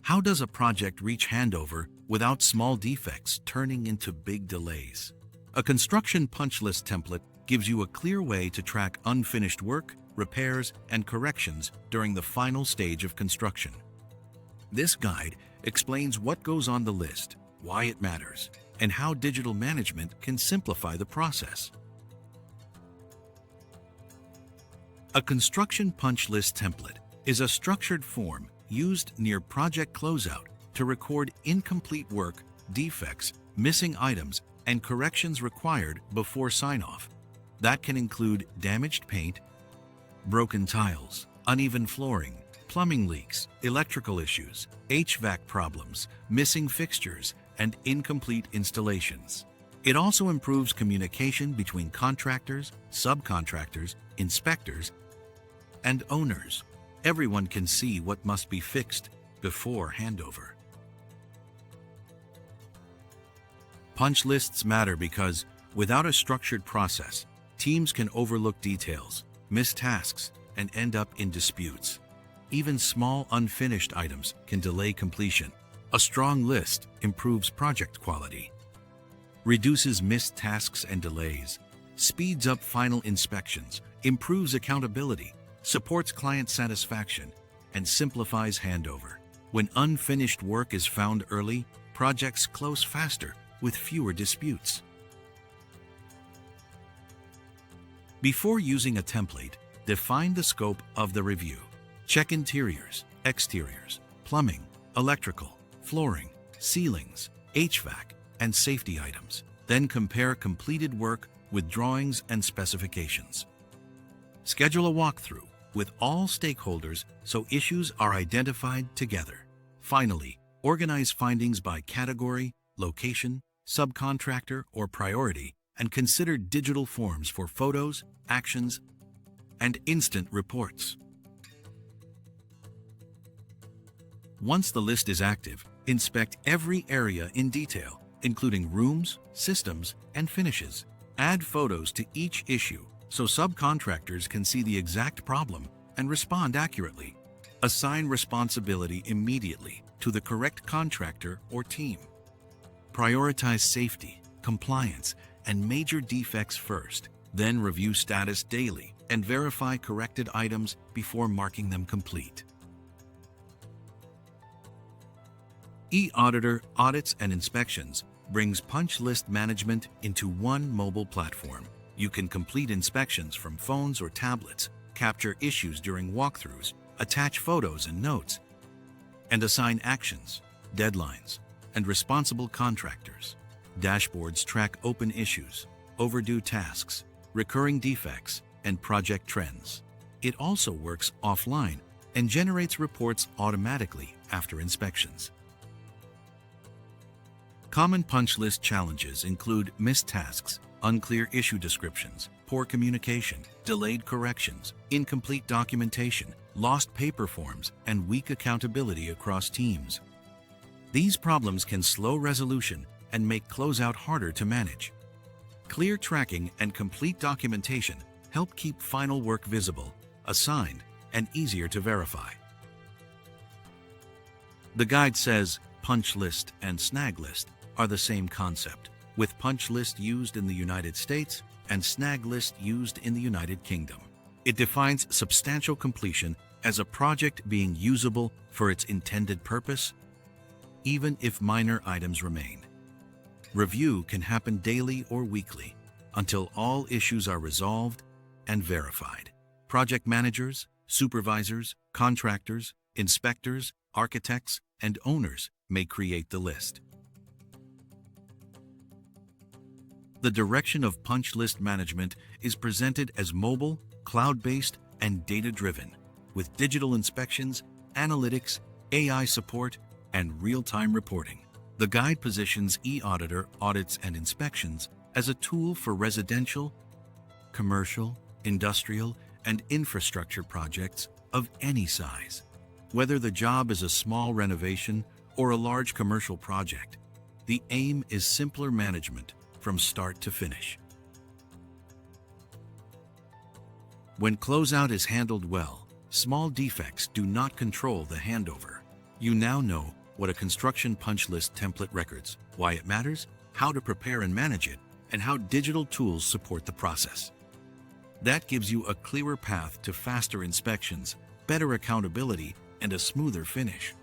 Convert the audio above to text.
How does a project reach handover without small defects turning into big delays? A construction punch list template gives you a clear way to track unfinished work, repairs, and corrections during the final stage of construction. This guide explains what goes on the list, why it matters, and how digital management can simplify the process. A construction punch list template is a structured form used near project closeout to record incomplete work, defects, missing items, and corrections required before sign-off. That can include damaged paint, broken tiles, uneven flooring, plumbing leaks, electrical issues, HVAC problems, missing fixtures, and incomplete installations. It also improves communication between contractors, subcontractors, inspectors, and owners. Everyone can see what must be fixed before handover. Punch lists matter because, without a structured process, teams can overlook details, miss tasks, and end up in disputes. Even small unfinished items can delay completion. A strong list improves project quality, reduces missed tasks and delays, speeds up final inspections, improves accountability, supports client satisfaction, and simplifies handover. When unfinished work is found early, projects close faster with fewer disputes. Before using a template, define the scope of the review. Check interiors, exteriors, plumbing, electrical, flooring, ceilings, HVAC, and safety items. Then compare completed work with drawings and specifications. Schedule a walkthrough with all stakeholders so issues are identified together. Finally, organize findings by category, location, subcontractor, or priority, and consider digital forms for photos, actions, and instant reports. Once the list is active, inspect every area in detail, including rooms, systems, and finishes. Add photos to each issue so subcontractors can see the exact problem and respond accurately. Assign responsibility immediately to the correct contractor or team. Prioritize safety, compliance, and major defects first. Then review status daily and verify corrected items before marking them complete. eAuditor Audits and Inspections brings punch list management into one mobile platform. You can complete inspections from phones or tablets, capture issues during walkthroughs, attach photos and notes, and assign actions, deadlines, and responsible contractors. Dashboards track open issues, overdue tasks, recurring defects, and project trends. It also works offline and generates reports automatically after inspections. Common punch list challenges include missed tasks, unclear issue descriptions, poor communication, delayed corrections, incomplete documentation, lost paper forms, and weak accountability across teams. These problems can slow resolution and make closeout harder to manage. Clear tracking and complete documentation help keep final work visible, assigned, and easier to verify. The guide says punch list and snag list are the same concept, with punch list used in the United States and snag list used in the United Kingdom. It defines substantial completion as a project being usable for its intended purpose, even if minor items remain. Review can happen daily or weekly until all issues are resolved and verified. Project managers, supervisors, contractors, inspectors, architects, and owners may create the list. The direction of punch list management is presented as mobile, cloud-based, and data-driven, with digital inspections, analytics, AI support, and real-time reporting. The guide positions eAuditor Audits and Inspections as a tool for residential, commercial, industrial, and infrastructure projects of any size. Whether the job is a small renovation or a large commercial project, the aim is simpler management from start to finish. When closeout is handled well, small defects do not control the handover. You now know what a construction punch list template records, why it matters, how to prepare and manage it, and how digital tools support the process. That gives you a clearer path to faster inspections, better accountability, and a smoother finish.